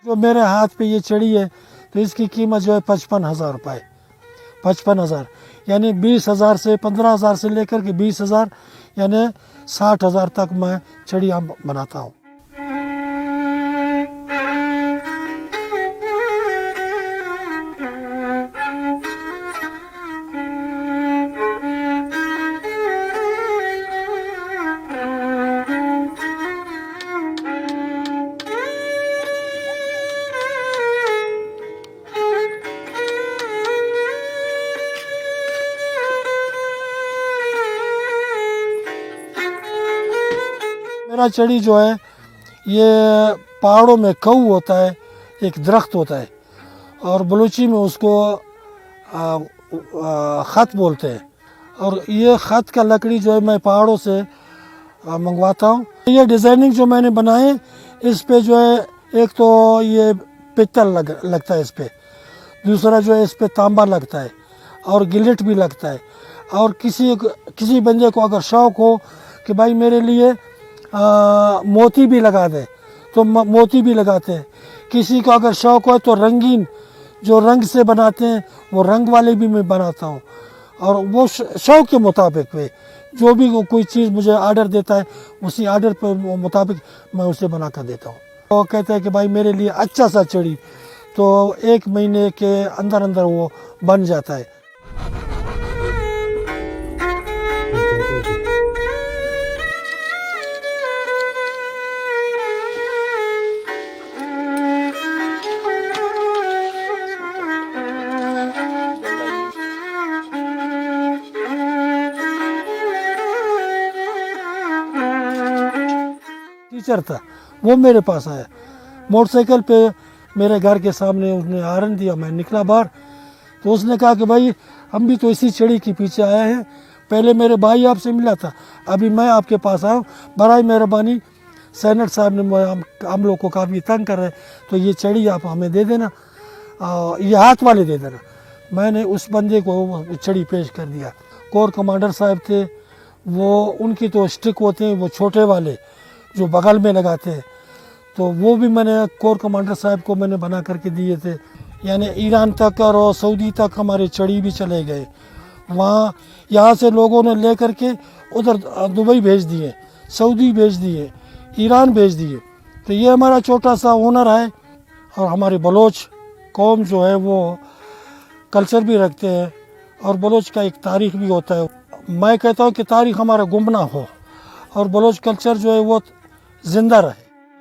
जो मेरे हाथ पे ये चढ़ी है तो इसकी कीमत जो है 55,000 रुपये, 55,000 यानी 20,000 से 15,000 से लेकर के 20,000 यानी 60,000 तक मैं चड़ियाँ बनाता हूँ। मेरा चड़ी जो है ये पहाड़ों में कऊ होता है, एक दरख्त होता है और बलूची में उसको खत बोलते हैं। और ये खत का लकड़ी जो है मैं पहाड़ों से मंगवाता हूँ। ये डिज़ाइनिंग जो मैंने बनाए इस पे जो है एक तो ये पित्तल लगता है इस पे, दूसरा जो है इस पे तांबा लगता है और गिलेट भी लगता है। और किसी बंदे को अगर शौक़ हो कि भाई मेरे लिए मोती भी लगा दे तो मोती भी लगाते हैं। किसी को अगर शौक़ हो तो रंगीन जो रंग से बनाते हैं वो रंग वाले भी मैं बनाता हूँ। और वो शौक़ के मुताबिक में जो भी कोई चीज़ मुझे आर्डर देता है उसी आर्डर पर मुताबिक मैं उसे बना कर देता हूँ। वो कहते हैं कि भाई मेरे लिए अच्छा सा चड़ी तो 1 महीने के अंदर अंदर वो बन जाता है। टीचर था वो मेरे पास आया मोटरसाइकिल पे, मेरे घर के सामने उसने हॉर्न दिया, मैं निकला बाहर तो उसने कहा कि भाई हम भी तो इसी चड़ी के पीछे आए हैं, पहले मेरे भाई आपसे मिला था, अभी मैं आपके पास आया हूँ, बराए मेहरबानी सेनेट साहब ने हम लोग को काफ़ी तंग कर रहे तो ये चड़ी आप हमें दे देना, ये हाथ वाले दे देना। मैंने उस बंदे को चड़ी पेश कर दिया। कोर कमांडर साहब थे वो, उनकी तो स्टिक होते हैं वो छोटे वाले जो बगल में लगाते हैं, तो वो भी मैंने कोर कमांडर साहब को मैंने बना करके दिए थे। यानी ईरान तक और सऊदी तक हमारे चड़ी भी चले गए, वहाँ यहाँ से लोगों ने ले करके उधर दुबई भेज दिए, सऊदी भेज दिए, ईरान भेज दिए। तो ये हमारा छोटा सा हुनर है। और हमारे बलोच कौम जो है वो कल्चर भी रखते हैं और बलोच का एक तारीख़ भी होता है। मैं कहता हूँ कि तारीख़ हमारा गुम ना हो और बलोच कल्चर जो है वो ज़िंदा रहे।